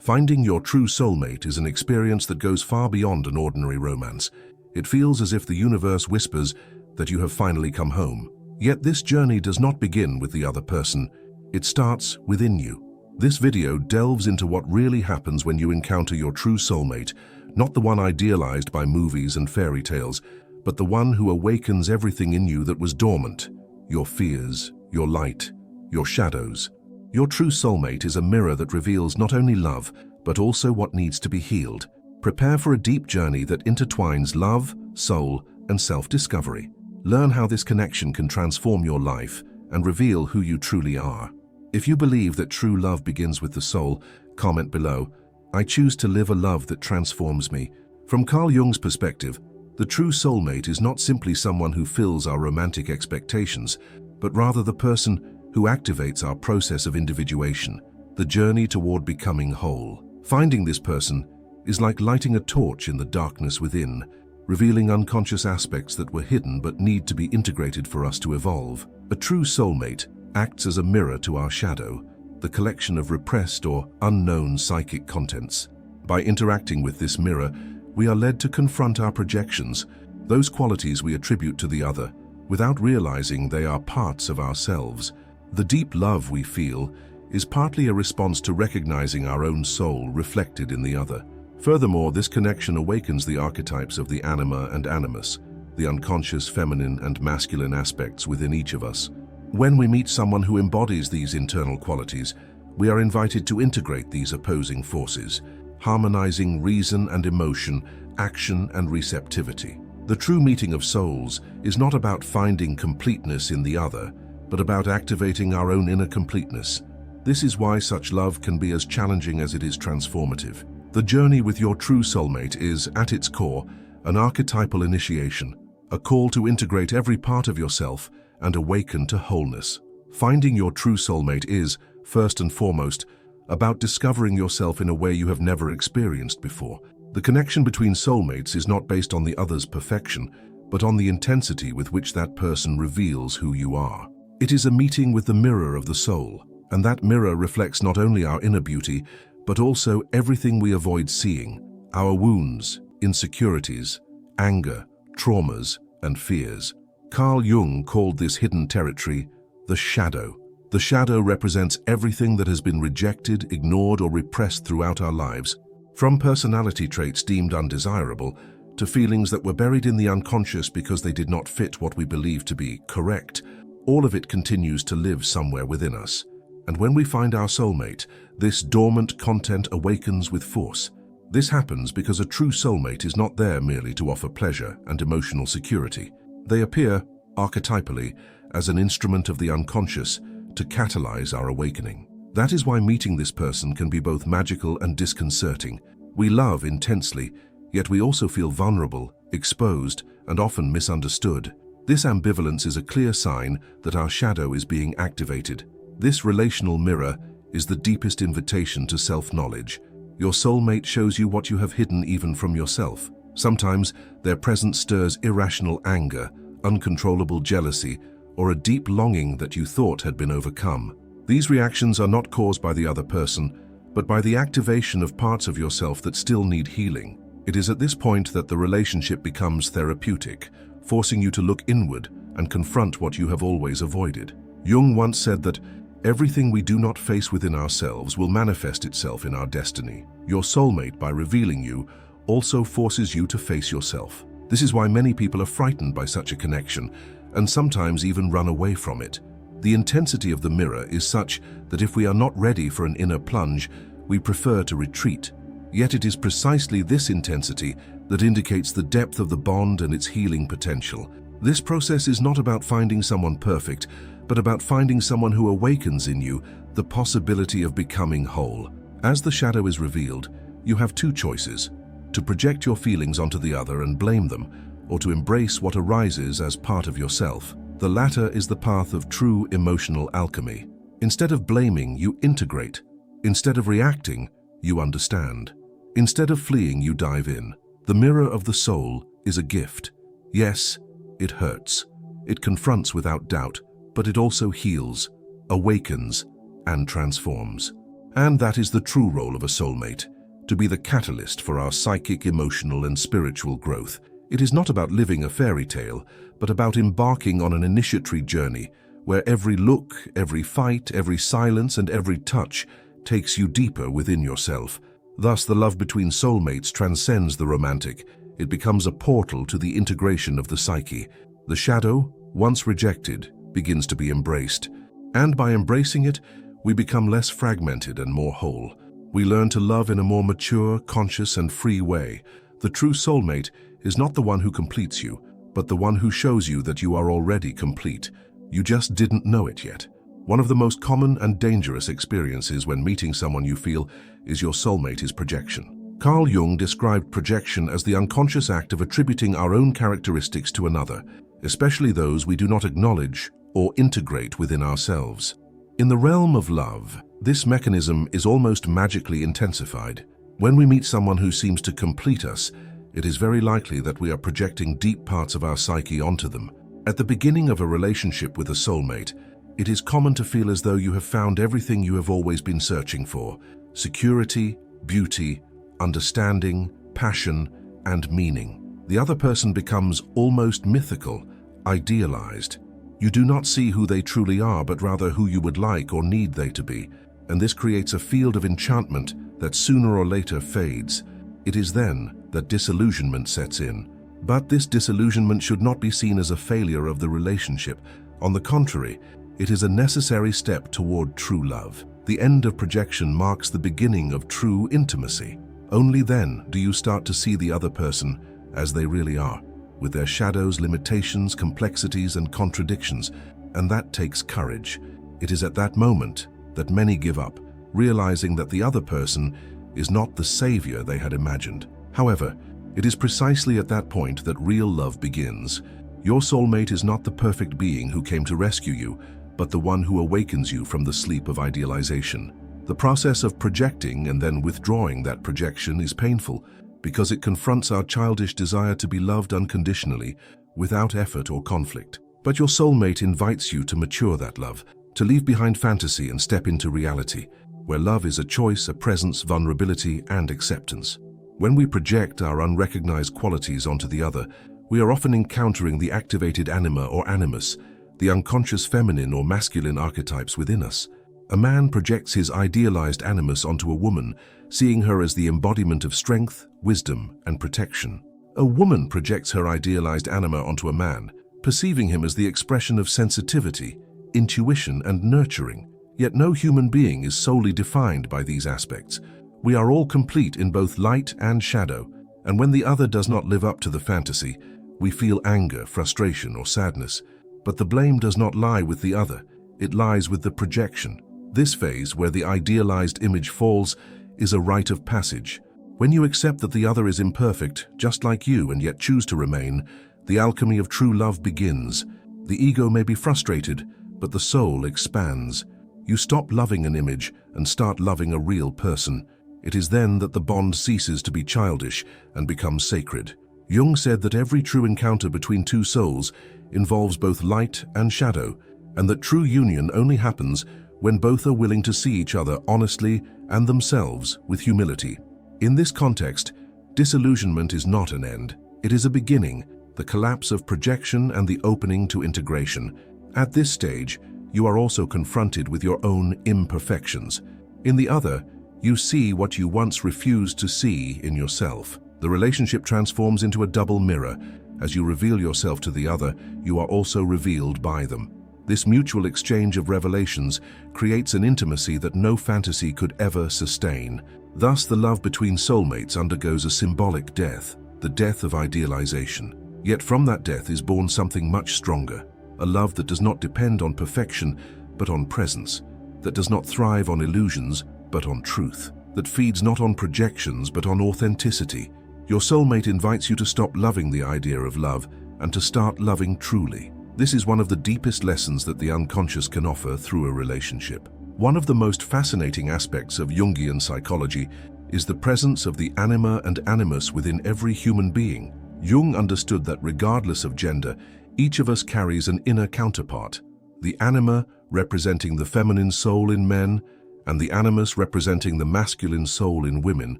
Finding your true soulmate is an experience that goes far beyond an ordinary romance. It feels as if the universe whispers that you have finally come home. Yet this journey does not begin with the other person. It starts within you. This video delves into what really happens when you encounter your true soulmate, not the one idealized by movies and fairy tales, but the one who awakens everything in you that was dormant: your fears, your light, your shadows. Your true soulmate is a mirror that reveals not only love, but also what needs to be healed. Prepare for a deep journey that intertwines love, soul, and self-discovery. Learn how this connection can transform your life and reveal who you truly are. If you believe that true love begins with the soul, comment below. I choose to live a love that transforms me. From Carl Jung's perspective, the true soulmate is not simply someone who fills our romantic expectations, but rather the person who activates our process of individuation, the journey toward becoming whole. Finding this person is like lighting a torch in the darkness within, revealing unconscious aspects that were hidden but need to be integrated for us to evolve. A true soulmate acts as a mirror to our shadow, the collection of repressed or unknown psychic contents. By interacting with this mirror, we are led to confront our projections, those qualities we attribute to the other, without realizing they are parts of ourselves. The deep love we feel is partly a response to recognizing our own soul reflected in the other. Furthermore, this connection awakens the archetypes of the Anima and animus, the unconscious feminine and masculine aspects within each of us. When we meet someone who embodies these internal qualities, we are invited to integrate these opposing forces, harmonizing reason and emotion, action and receptivity. The true meeting of souls is not about finding completeness in the other, but about activating our own inner completeness. This is why such love can be as challenging as it is transformative. The journey with your true soulmate is, at its core, an archetypal initiation, a call to integrate every part of yourself and awaken to wholeness. Finding your true soulmate is, first and foremost, about discovering yourself in a way you have never experienced before. The connection between soulmates is not based on the other's perfection, but on the intensity with which that person reveals who you are. It is a meeting with the mirror of the soul, and that mirror reflects not only our inner beauty, but also everything we avoid seeing: our wounds, insecurities, anger, traumas, and fears. Carl Jung called this hidden territory the shadow. The shadow represents everything that has been rejected, ignored, or repressed throughout our lives, from personality traits deemed undesirable to feelings that were buried in the unconscious because they did not fit what we believe to be correct. All of it continues to live somewhere within us. And when we find our soulmate, this dormant content awakens with force. This happens because a true soulmate is not there merely to offer pleasure and emotional security. They appear, archetypally, as an instrument of the unconscious to catalyze our awakening. That is why meeting this person can be both magical and disconcerting. We love intensely, yet we also feel vulnerable, exposed, and often misunderstood. This ambivalence is a clear sign that our shadow is being activated. This relational mirror is the deepest invitation to self-knowledge. Your soulmate shows you what you have hidden even from yourself. Sometimes their presence stirs irrational anger, uncontrollable jealousy, or a deep longing that you thought had been overcome. These reactions are not caused by the other person, but by the activation of parts of yourself that still need healing. It is at this point that the relationship becomes therapeutic, forcing you to look inward and confront what you have always avoided. Jung once said that everything we do not face within ourselves will manifest itself in our destiny. Your soulmate, by revealing you, also forces you to face yourself. This is why many people are frightened by such a connection, and sometimes even run away from it. The intensity of the mirror is such that if we are not ready for an inner plunge, we prefer to retreat. Yet it is precisely this intensity that indicates the depth of the bond and its healing potential. This process is not about finding someone perfect, but about finding someone who awakens in you the possibility of becoming whole. As the shadow is revealed, you have two choices: to project your feelings onto the other and blame them, or to embrace what arises as part of yourself. The latter is the path of true emotional alchemy. Instead of blaming, you integrate. Instead of reacting, you understand. Instead of fleeing, you dive in. The mirror of the soul is a gift. Yes, it hurts. It confronts without doubt, but it also heals, awakens, and transforms. And that is the true role of a soulmate, to be the catalyst for our psychic, emotional, and spiritual growth. It is not about living a fairy tale, but about embarking on an initiatory journey where every look, every fight, every silence, and every touch takes you deeper within yourself. Thus, the love between soulmates transcends the romantic. It becomes a portal to the integration of the psyche. The shadow, once rejected, begins to be embraced. And by embracing it, we become less fragmented and more whole. We learn to love in a more mature, conscious, and free way. The true soulmate is not the one who completes you, but the one who shows you that you are already complete. You just didn't know it yet. One of the most common and dangerous experiences when meeting someone you feel is your soulmate is projection. Carl Jung described projection as the unconscious act of attributing our own characteristics to another, especially those we do not acknowledge or integrate within ourselves. In the realm of love, this mechanism is almost magically intensified. When we meet someone who seems to complete us, it is very likely that we are projecting deep parts of our psyche onto them. At the beginning of a relationship with a soulmate, it is common to feel as though you have found everything you have always been searching for: security, beauty, understanding, passion, and meaning. The other person becomes almost mythical, idealized. You do not see who they truly are, but rather who you would like or need they to be, and this creates a field of enchantment that sooner or later fades. It is then that disillusionment sets in. But this disillusionment should not be seen as a failure of the relationship. On the contrary, it is a necessary step toward true love. The end of projection marks the beginning of true intimacy. Only then do you start to see the other person as they really are, with their shadows, limitations, complexities, and contradictions, and that takes courage. It is at that moment that many give up, realizing that the other person is not the savior they had imagined. However, it is precisely at that point that real love begins. Your soulmate is not the perfect being who came to rescue you, but the one who awakens you from the sleep of idealization. The process of projecting and then withdrawing that projection is painful because it confronts our childish desire to be loved unconditionally, without effort or conflict. But your soulmate invites you to mature that love, to leave behind fantasy and step into reality, where love is a choice, a presence, vulnerability, and acceptance. When we project our unrecognized qualities onto the other, we are often encountering the activated anima or animus, the unconscious feminine or masculine archetypes within us. A man projects his idealized animus onto a woman, seeing her as the embodiment of strength, wisdom, and protection. A woman projects her idealized anima onto a man, perceiving him as the expression of sensitivity, intuition, and nurturing. Yet no human being is solely defined by these aspects. We are all complete in both light and shadow, and when the other does not live up to the fantasy, we feel anger, frustration, or sadness. But the blame does not lie with the other, it lies with the projection. This phase, where the idealized image falls, is a rite of passage. When you accept that the other is imperfect, just like you, and yet choose to remain, the alchemy of true love begins. The ego may be frustrated, but the soul expands. You stop loving an image and start loving a real person. It is then that the bond ceases to be childish and becomes sacred. Jung said that every true encounter between two souls involves both light and shadow, and that true union only happens when both are willing to see each other honestly and themselves with humility. In this context, disillusionment is not an end. It is a beginning, the collapse of projection and the opening to integration. At this stage, you are also confronted with your own imperfections. In the other, you see what you once refused to see in yourself. The relationship transforms into a double mirror. As you reveal yourself to the other, you are also revealed by them. This mutual exchange of revelations creates an intimacy that no fantasy could ever sustain. Thus, the love between soulmates undergoes a symbolic death, the death of idealization. Yet from that death is born something much stronger, a love that does not depend on perfection, but on presence, that does not thrive on illusions, but on truth, that feeds not on projections, but on authenticity. Your soulmate invites you to stop loving the idea of love and to start loving truly. This is one of the deepest lessons that the unconscious can offer through a relationship. One of the most fascinating aspects of Jungian psychology is the presence of the anima and animus within every human being. Jung understood that regardless of gender, each of us carries an inner counterpart, the anima representing the feminine soul in men, and the animus representing the masculine soul in women,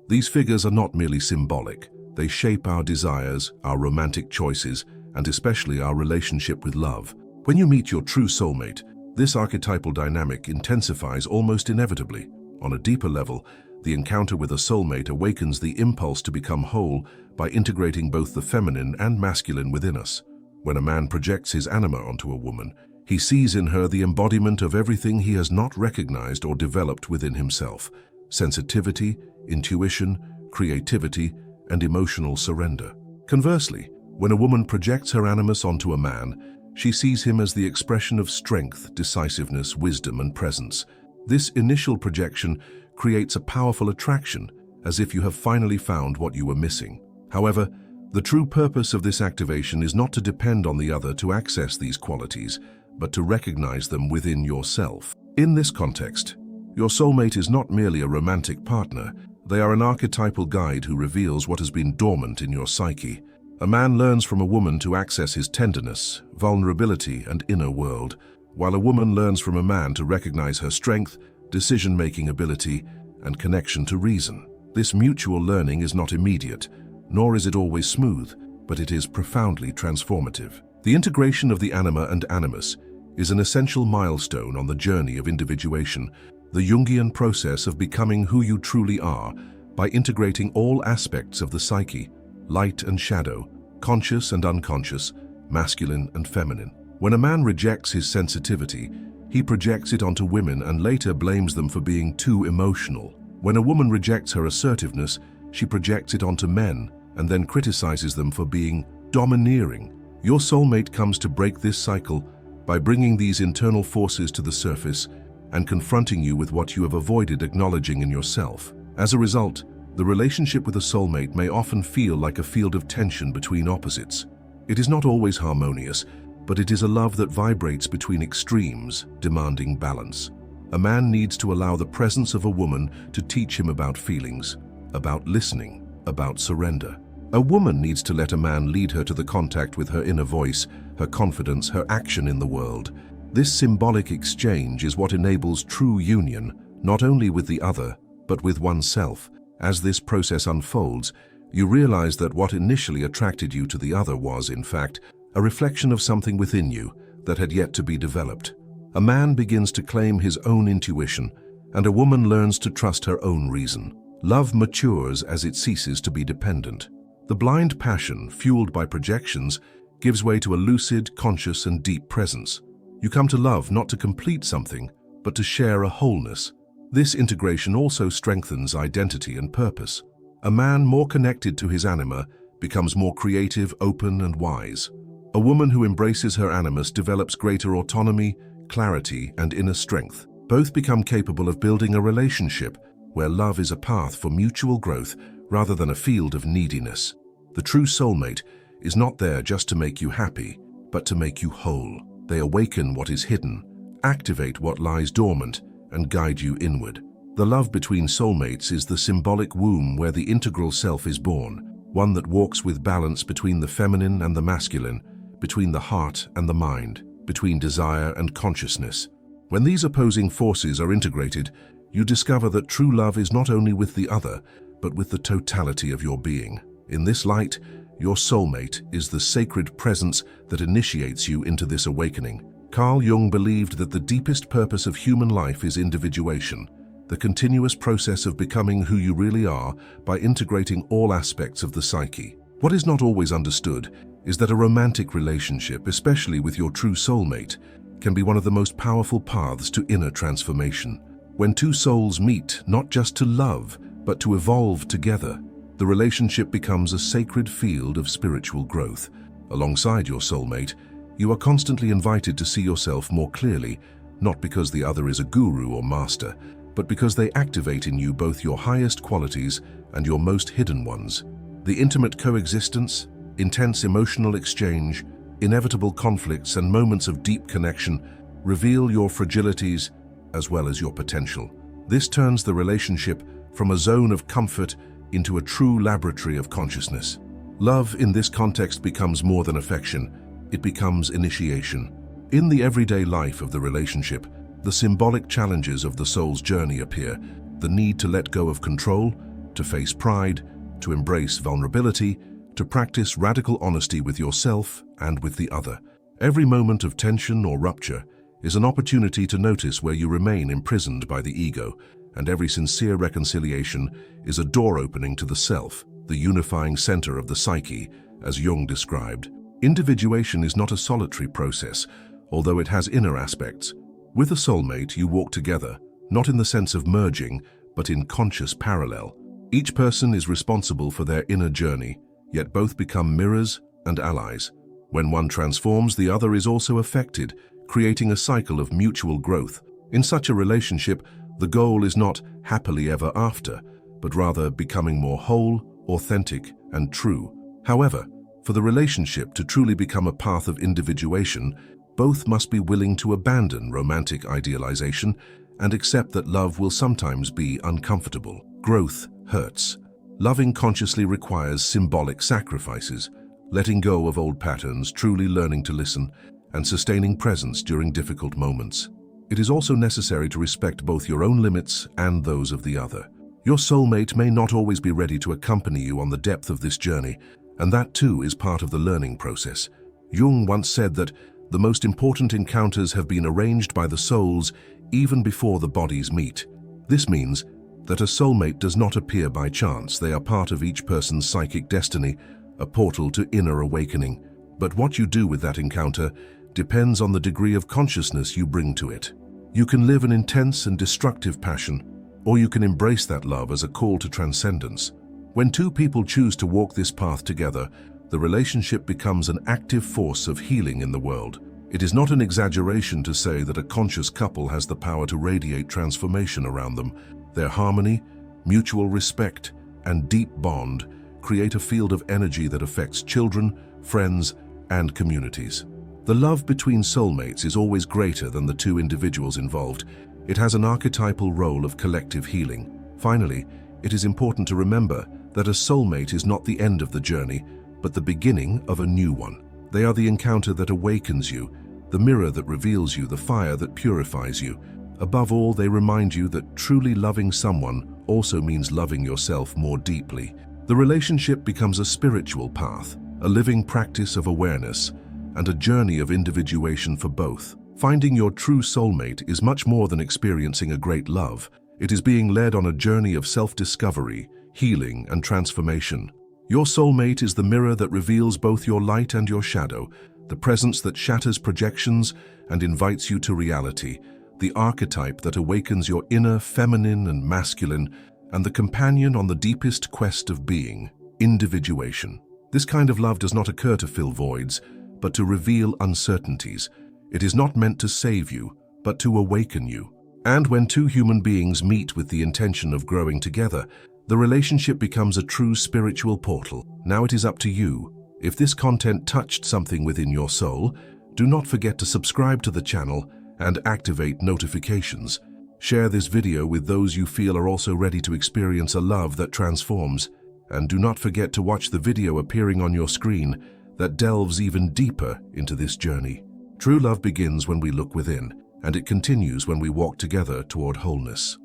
these figures are not merely symbolic. They shape our desires, our romantic choices, and especially our relationship with love. When you meet your true soulmate, this archetypal dynamic intensifies almost inevitably. On a deeper level, the encounter with a soulmate awakens the impulse to become whole by integrating both the feminine and masculine within us. When a man projects his anima onto a woman, he sees in her the embodiment of everything he has not recognized or developed within himself: sensitivity, intuition, creativity, and emotional surrender. Conversely, when a woman projects her animus onto a man, she sees him as the expression of strength, decisiveness, wisdom, and presence. This initial projection creates a powerful attraction, as if you have finally found what you were missing. However, the true purpose of this activation is not to depend on the other to access these qualities, but to recognize them within yourself. In this context, your soulmate is not merely a romantic partner. They are an archetypal guide who reveals what has been dormant in your psyche. A man learns from a woman to access his tenderness, vulnerability, and inner world, while a woman learns from a man to recognize her strength, decision-making ability, and connection to reason. This mutual learning is not immediate, nor is it always smooth, but it is profoundly transformative. The integration of the anima and animus is an essential milestone on the journey of individuation, the Jungian process of becoming who you truly are by integrating all aspects of the psyche: light and shadow, conscious and unconscious, masculine and feminine. When a man rejects his sensitivity, he projects it onto women and later blames them for being too emotional. When a woman rejects her assertiveness, she projects it onto men and then criticizes them for being domineering. Your soulmate comes to break this cycle by bringing these internal forces to the surface and confronting you with what you have avoided acknowledging in yourself. As a result, the relationship with a soulmate may often feel like a field of tension between opposites. It is not always harmonious, but it is a love that vibrates between extremes, demanding balance. A man needs to allow the presence of a woman to teach him about feelings, about listening, about surrender. A woman needs to let a man lead her to the contact with her inner voice, her confidence, her action in the world. This symbolic exchange is what enables true union, not only with the other, but with oneself. As this process unfolds, you realize that what initially attracted you to the other was, in fact, a reflection of something within you that had yet to be developed. A man begins to claim his own intuition, and a woman learns to trust her own reason. Love matures as it ceases to be dependent. The blind passion, fueled by projections, gives way to a lucid, conscious, and deep presence. You come to love not to complete something, but to share a wholeness. This integration also strengthens identity and purpose. A man more connected to his anima becomes more creative, open, and wise. A woman who embraces her animus develops greater autonomy, clarity, and inner strength. Both become capable of building a relationship where love is a path for mutual growth rather than a field of neediness. The true soulmate is not there just to make you happy, but to make you whole. They awaken what is hidden, activate what lies dormant, and guide you inward. The love between soulmates is the symbolic womb where the integral self is born, one that walks with balance between the feminine and the masculine, between the heart and the mind, between desire and consciousness. When these opposing forces are integrated, you discover that true love is not only with the other, but with the totality of your being. In this light, your soulmate is the sacred presence that initiates you into this awakening. Carl Jung believed that the deepest purpose of human life is individuation, the continuous process of becoming who you really are by integrating all aspects of the psyche. What is not always understood is that a romantic relationship, especially with your true soulmate, can be one of the most powerful paths to inner transformation. When two souls meet, not just to love, but to evolve together, the relationship becomes a sacred field of spiritual growth. Alongside your soulmate, you are constantly invited to see yourself more clearly, not because the other is a guru or master, but because they activate in you both your highest qualities and your most hidden ones. The intimate coexistence, intense emotional exchange, inevitable conflicts, and moments of deep connection reveal your fragilities as well as your potential. This turns the relationship from a zone of comfort into a true laboratory of consciousness. Love in this context becomes more than affection, it becomes initiation. In the everyday life of the relationship, the symbolic challenges of the soul's journey appear: the need to let go of control, to face pride, to embrace vulnerability, to practice radical honesty with yourself and with the other. Every moment of tension or rupture is an opportunity to notice where you remain imprisoned by the ego, and every sincere reconciliation is a door opening to the self, the unifying center of the psyche, as Jung described. Individuation is not a solitary process, although it has inner aspects. With a soulmate, you walk together, not in the sense of merging, but in conscious parallel. Each person is responsible for their inner journey, yet both become mirrors and allies. When one transforms, the other is also affected, creating a cycle of mutual growth. In such a relationship, the goal is not happily ever after, but rather becoming more whole, authentic, and true. However, for the relationship to truly become a path of individuation, both must be willing to abandon romantic idealization and accept that love will sometimes be uncomfortable. Growth hurts. Loving consciously requires symbolic sacrifices, letting go of old patterns, truly learning to listen, and sustaining presence during difficult moments. It is also necessary to respect both your own limits and those of the other. Your soulmate may not always be ready to accompany you on the depth of this journey, and that too is part of the learning process. Jung once said that the most important encounters have been arranged by the souls even before the bodies meet. This means that a soulmate does not appear by chance. They are part of each person's psychic destiny, a portal to inner awakening. But what you do with that encounter depends on the degree of consciousness you bring to it. You can live an intense and destructive passion, or you can embrace that love as a call to transcendence. When two people choose to walk this path together, the relationship becomes an active force of healing in the world. It is not an exaggeration to say that a conscious couple has the power to radiate transformation around them. Their harmony, mutual respect, and deep bond create a field of energy that affects children, friends, and communities. The love between soulmates is always greater than the two individuals involved. It has an archetypal role of collective healing. Finally, it is important to remember that a soulmate is not the end of the journey, but the beginning of a new one. They are the encounter that awakens you, the mirror that reveals you, the fire that purifies you. Above all, they remind you that truly loving someone also means loving yourself more deeply. The relationship becomes a spiritual path, a living practice of awareness, and a journey of individuation for both. Finding your true soulmate is much more than experiencing a great love. It is being led on a journey of self-discovery, healing, and transformation. Your soulmate is the mirror that reveals both your light and your shadow, the presence that shatters projections and invites you to reality, the archetype that awakens your inner feminine and masculine, and the companion on the deepest quest of being, individuation. This kind of love does not occur to fill voids, but to reveal uncertainties. It is not meant to save you, but to awaken you. And when two human beings meet with the intention of growing together, the relationship becomes a true spiritual portal. Now it is up to you. If this content touched something within your soul, do not forget to subscribe to the channel and activate notifications. Share this video with those you feel are also ready to experience a love that transforms. And do not forget to watch the video appearing on your screen that delves even deeper into this journey. True love begins when we look within, and it continues when we walk together toward wholeness.